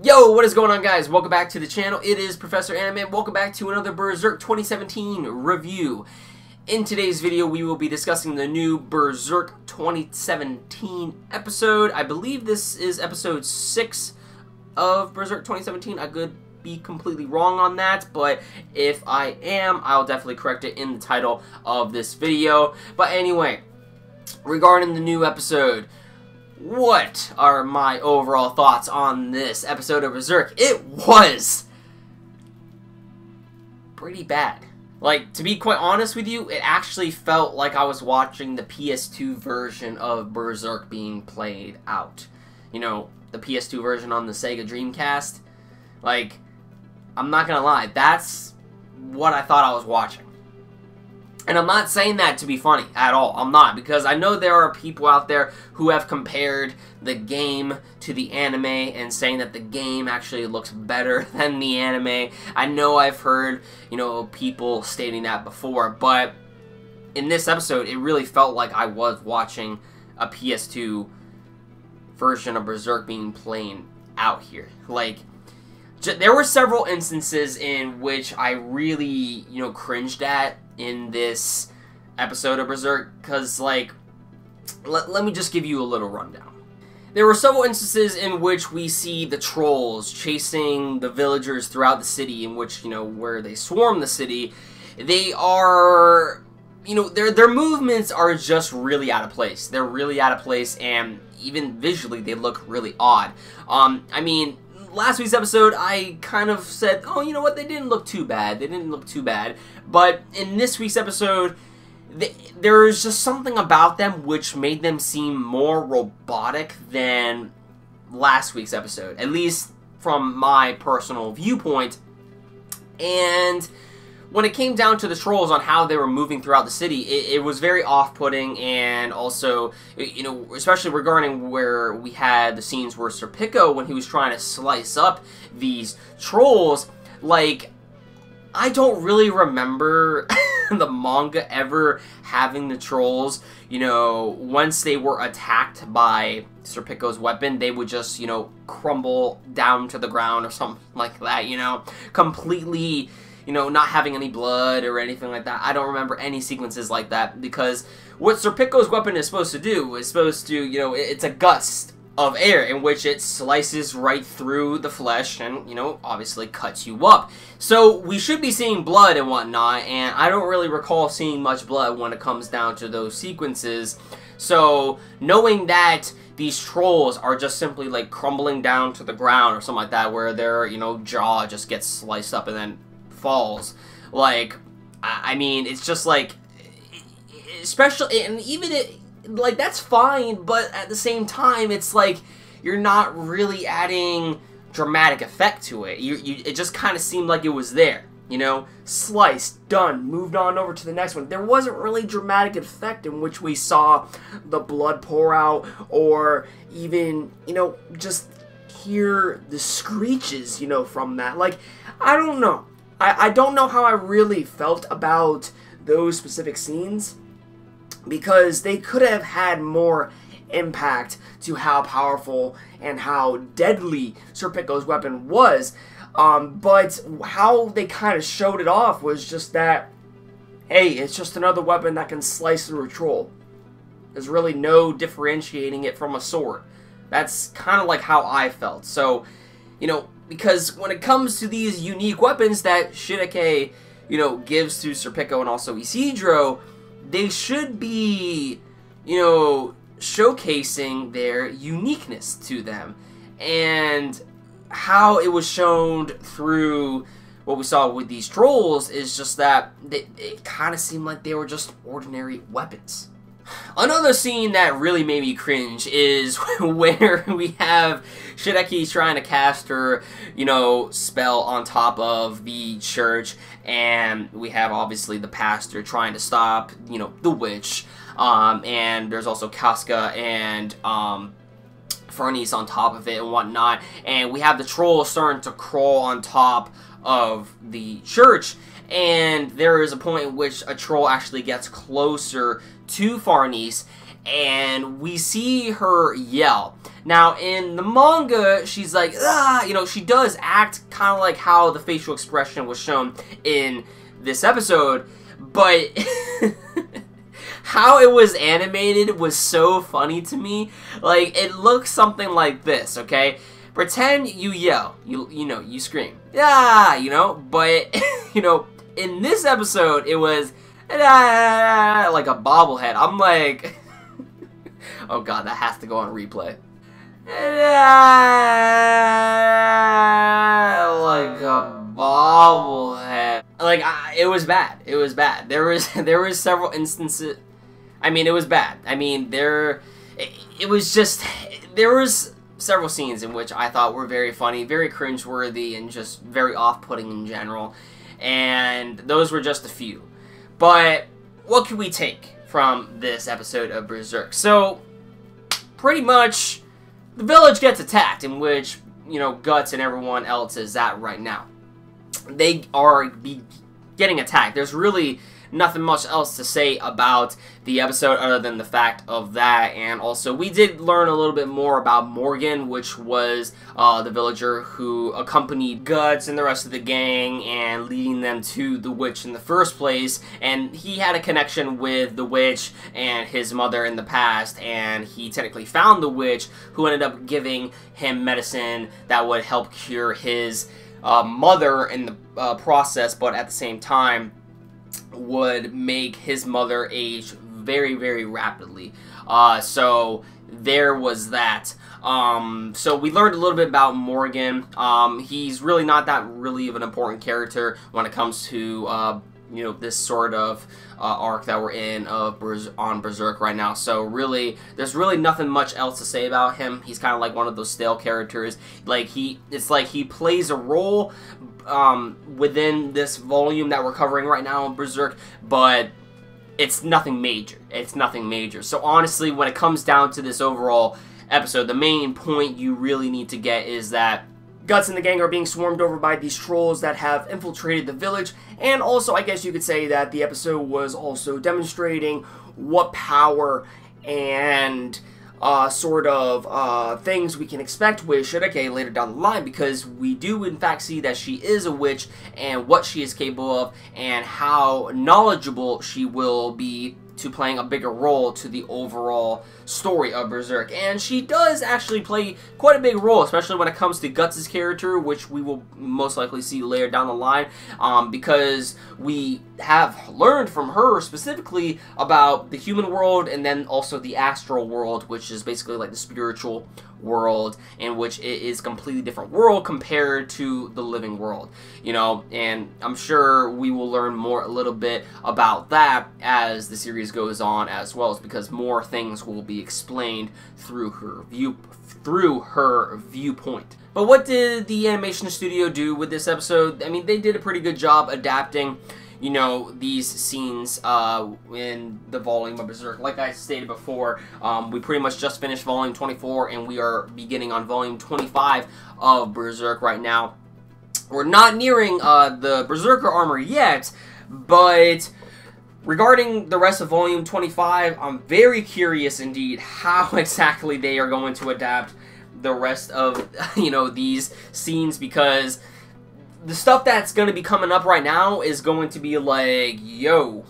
Yo, what is going on, guys? Welcome back to the channel. It is Professor Anime. Welcome back to another Berserk 2017 review. In today's video, we will be discussing the new Berserk 2017 episode. I believe this is episode 6 of Berserk 2017. I could be completely wrong on that, but if I am, I'll definitely correct it in the title of this video. But anyway, regarding the new episode, what are my overall thoughts on this episode of Berserk? It was pretty bad. Like, to be quite honest with you, it actually felt like I was watching the PS2 version of Berserk being played out. You know, the PS2 version on the Sega Dreamcast. Like, I'm not gonna lie, that's what I thought I was watching. And I'm not saying that to be funny at all. I'm not, because I know there are people out there who have compared the game to the anime and saying that the game actually looks better than the anime. I know I've heard, you know, people stating that before, but in this episode, it really felt like I was watching a PS2 version of Berserk being played out here. Like, there were several instances in which I really, you know, cringed at in this episode of Berserk, because, like, let me just give you a little rundown. There were several instances in which we see the trolls chasing the villagers throughout the city, in which, you know, where they swarm the city. They are, you know, their movements are just really out of place. They're really out of place, and even visually, they look really odd. I mean, last week's episode, I kind of said, oh, you know what, they didn't look too bad. They didn't look too bad. But in this week's episode, there's just something about them which made them seem more robotic than last week's episode. At least from my personal viewpoint. And when it came down to the trolls on how they were moving throughout the city, it was very off-putting, and also, you know, especially regarding where we had the scenes where Serpico, when he was trying to slice up these trolls, like, I don't really remember the manga ever having the trolls, you know, once they were attacked by Serpico's weapon, they would just, you know, crumble down to the ground or something like that, you know, completely, you know, not having any blood or anything like that. I don't remember any sequences like that, because what Serpico's weapon is supposed to do is supposed to, you know, it's a gust of air in which it slices right through the flesh and, you know, obviously cuts you up. So we should be seeing blood and whatnot, and I don't really recall seeing much blood when it comes down to those sequences. So knowing that these trolls are just simply like crumbling down to the ground or something like that, where their, you know, jaw just gets sliced up and then falls, like, I mean, it's just like, especially, and even it, like, that's fine, but at the same time, it's like, you're not really adding dramatic effect to it. It just kind of seemed like it was there, you know, sliced, done, moved on over to the next one. There wasn't really dramatic effect in which we saw the blood pour out, or even, you know, just hear the screeches, you know, from that. Like, I don't know. I don't know how I really felt about those specific scenes, because they could have had more impact to how powerful and how deadly Serpico's weapon was. But how they kind of showed it off was just that, hey, it's just another weapon that can slice through a troll. There's really no differentiating it from a sword. That's kind of like how I felt. So, you know, because when it comes to these unique weapons that Shirake, you know, gives to Serpico and also Isidro, they should be, you know, showcasing their uniqueness to them. And how it was shown through what we saw with these trolls is just that it kind of seemed like they were just ordinary weapons. Another scene that really made me cringe is where we have Shiraki trying to cast her, you know, spell on top of the church, and we have obviously the pastor trying to stop, you know, the witch, and there's also Casca and Furnace on top of it and whatnot, and we have the troll starting to crawl on top of the church, and there is a point in which a troll actually gets closer to Farnice, and we see her yell. Now, in the manga, she's like, ah, you know, she does act kind of like how the facial expression was shown in this episode, but how it was animated was so funny to me. Like, it looks something like this, okay? Pretend you yell, you know, you scream, yeah, you know, but, you know, in this episode, it was like a bobblehead. I'm like, oh god, that has to go on replay. Like a bobblehead. Like, it was bad. It was bad. There was several instances. I mean, it was bad. I mean, there was several scenes in which I thought were very funny, very cringe-worthy, and just very off-putting in general. And those were just a few. But what can we take from this episode of Berserk? So, pretty much, the village gets attacked, in which, you know, Guts and everyone else is at right now. They are getting attacked. There's really nothing much else to say about the episode other than the fact of that. And also, we did learn a little bit more about Morgan, which was the villager who accompanied Guts and the rest of the gang and leading them to the witch in the first place. And he had a connection with the witch and his mother in the past, and he technically found the witch, who ended up giving him medicine that would help cure his mother in the process, but at the same time would make his mother age very, very rapidly. So there was that. So we learned a little bit about Morgan. He's really not that really of an important character when it comes to you know, this sort of arc that we're in on Berserk right now. So really, there's really nothing much else to say about him. He's kind of like one of those stale characters. Like, it's like he plays a role within this volume that we're covering right now in Berserk, but it's nothing major. It's nothing major. So honestly, when it comes down to this overall episode, the main point you really need to get is that Guts and the gang are being swarmed over by these trolls that have infiltrated the village, and also I guess you could say that the episode was also demonstrating what power and sort of things we can expect with Shirake later down the line, because we do in fact see that she is a witch and what she is capable of and how knowledgeable she will be to playing a bigger role to the overall story of Berserk. And she does actually play quite a big role, especially when it comes to Guts' character, which we will most likely see later down the line, because we have learned from her specifically about the human world and then also the astral world, which is basically like the spiritual world, in which it is a completely different world compared to the living world, you know. And I'm sure we will learn more a little bit about that as the series goes on, as well as because more things will be explained through her viewpoint. But what did the animation studio do with this episode? I mean, they did a pretty good job adapting, you know, these scenes in the volume of Berserk. Like I stated before, we pretty much just finished volume 24, and we are beginning on volume 25 of Berserk right now. We're not nearing the Berserker armor yet, but regarding the rest of volume 25, I'm very curious indeed how exactly they are going to adapt the rest of, you know, these scenes, because the stuff that's going to be coming up right now is going to be like, yo,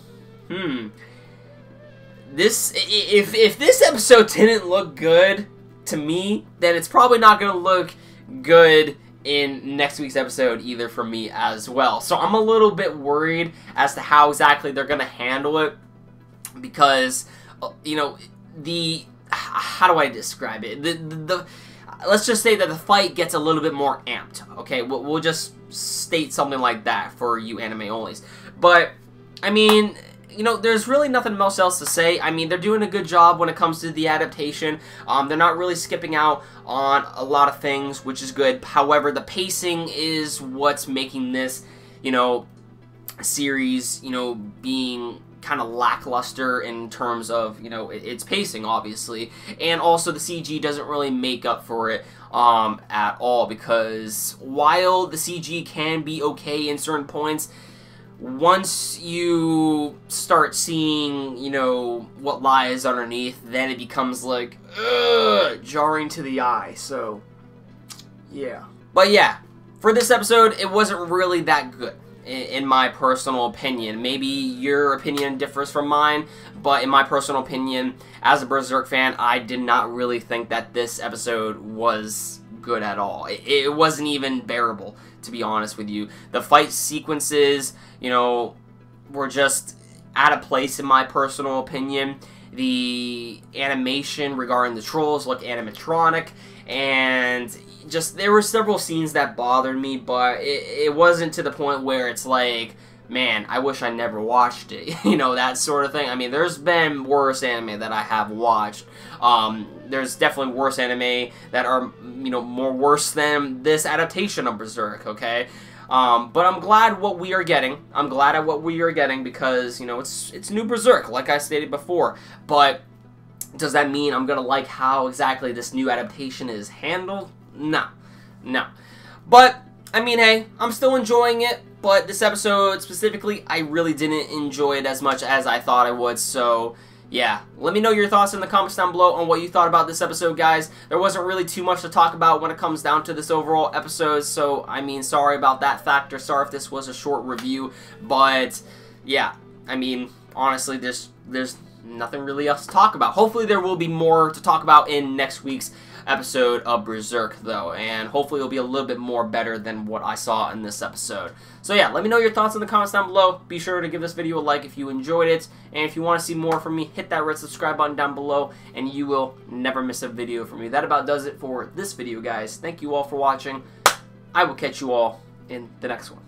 this, if this episode didn't look good to me, then it's probably not going to look good in next week's episode either for me as well. So I'm a little bit worried as to how exactly they're going to handle it, because, you know, how do I describe it? Let's just say that the fight gets a little bit more amped, okay? We'll just state something like that for you anime onlys. But, I mean, you know, there's really nothing else to say. I mean, they're doing a good job when it comes to the adaptation. They're not really skipping out on a lot of things, which is good. However, the pacing is what's making this, you know, series, you know, being kind of lackluster in terms of, you know, its pacing, obviously, and also the CG doesn't really make up for it at all, because while the CG can be okay in certain points, once you start seeing, you know, what lies underneath, then it becomes like, ugh, jarring to the eye. So, yeah. But yeah, for this episode, it wasn't really that good, in my personal opinion. Maybe your opinion differs from mine, but in my personal opinion, as a Berserk fan, I did not really think that this episode was good at all. It wasn't even bearable, to be honest with you. The fight sequences, you know, were just out of place in my personal opinion. The animation regarding the trolls looked animatronic, and just there were several scenes that bothered me, but it wasn't to the point where it's like, man, I wish I never watched it, you know, that sort of thing. I mean, there's been worse anime that I have watched. There's definitely worse anime that are, you know, more worse than this adaptation of Berserk, okay? But I'm glad what we are getting. I'm glad at what we are getting because, you know, it's new Berserk, like I stated before. But does that mean I'm gonna like how exactly this new adaptation is handled? No. No. But, I mean, hey, I'm still enjoying it. But this episode specifically, I really didn't enjoy it as much as I thought I would, so yeah. Let me know your thoughts in the comments down below on what you thought about this episode, guys. There wasn't really too much to talk about when it comes down to this overall episode, so, I mean, sorry about that factor. Sorry if this was a short review, but, yeah. I mean, honestly, there's nothing really else to talk about. Hopefully there will be more to talk about in next week's episode of Berserk, though, and hopefully it'll be a little bit more better than what I saw in this episode. So yeah, let me know your thoughts in the comments down below. Be sure to give this video a like if you enjoyed it, and if you want to see more from me, hit that red subscribe button down below, and you will never miss a video from me. That about does it for this video, guys. Thank you all for watching. I will catch you all in the next one.